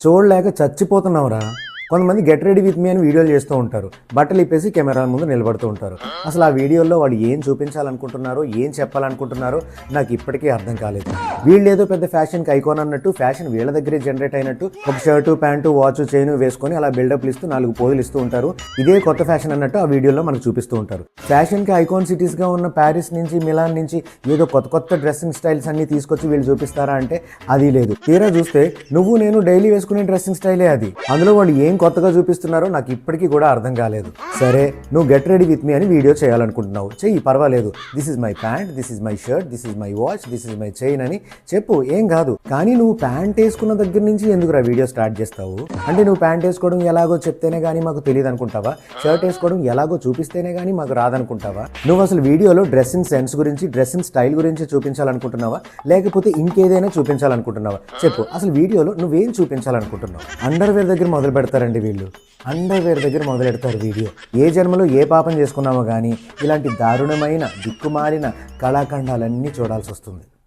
చూడలేక చచ్చిపోతున్నావురా. కొంతమంది get ready with me అని వీడియోలు చేస్తూ ఉంటారు, బట్టలు ఇప్పేసి కెమెరా ముందు నిలబడుతూ ఉంటారు. అసలు ఆ వీడియోలో వాళ్ళు ఏం చూపించాలనుకుంటున్నారో, ఏం చెప్పాలనుకుంటున్నారో నాకు ఇప్పటికీ అర్థం కాలేదు. వీళ్ళు ఏదో పెద్ద ఫ్యాషన్కి ఐకాన్ అన్నట్టు, ఫ్యాషన్ వీళ్ళ దగ్గరే జనరేట్ అయినట్టు ఒక షర్టు, ప్యాంటు, వాచ్, చైన్ వేసుకొని అలా బిల్డప్లు ఇస్తూ 4 పోజులు ఇస్తూ ఉంటారు. ఇదే కొత్త ఫ్యాషన్ అన్నట్టు ఆ వీడియోలో మనకు చూపిస్తూ ఉంటారు. ఫ్యాషన్కి ఐకాన్ సిటీస్గా ఉన్న ప్యారిస్ నుంచి, మిలాన్ నుంచి ఏదో కొత్త డ్రెస్సింగ్ స్టైల్స్ అన్ని తీసుకొచ్చి వీళ్ళు చూపిస్తారా అంటే అది లేదు. తీరా చూస్తే నువ్వు నేను డైలీ వేసుకునే డ్రెస్సింగ్ స్టైలే అది. అందులో వాళ్ళు ఏం కొత్తగా చూపిస్తున్నారో నాకు ఇప్పటికీ కూడా అర్థం కాలేదు. సరే, నువ్వు గెట్ రెడీ విత్ మీ అని వీడియో చేయాలనుకుంటున్నావు, చెయ్యి, పర్వాలేదు. This is my pant, this is my shirt, this is my watch, this is my chain అని చెప్పు, ఏం కాదు. కానీ నువ్వు ప్యాంట్ వేసుకున్న దగ్గర నుంచి ఎందుకురా వీడియో స్టార్ట్ చేస్తావు? అంటే నువ్వు ప్యాంట్ వేసుకోవడం ఎలాగో చెప్తేనే కానీ మాకు తెలియదు అనుకుంటావా? షర్ట్ వేసుకోవడం ఎలాగో చూపిస్తేనే కానీ మాకు రాదనుకుంటావా? నువ్వు అసలు వీడియోలో డ్రెస్సింగ్ సెన్స్ గురించి, డ్రెస్సింగ్ స్టైల్ గురించి చూపించాలనుకుంటున్నావా, లేకపోతే ఇంకేదైనా చూపించాలనుకుంటున్నావా? చెప్పు, అసలు వీడియోలో నువ్వేం చూపించాలనుకుంటున్నావు? అండర్వేర్ దగ్గర మొదలు పెడతారండి వీళ్ళు. అండర్వేర్ దగ్గర మొదలెడతారు వీడియో. ఏ జన్మలో ఏ పాపం చేసుకున్నామో కానీ ఇలాంటి దారుణమైన దిక్కుమాలిన కళాఖండాలన్నీ చూడాల్సి వస్తుంది.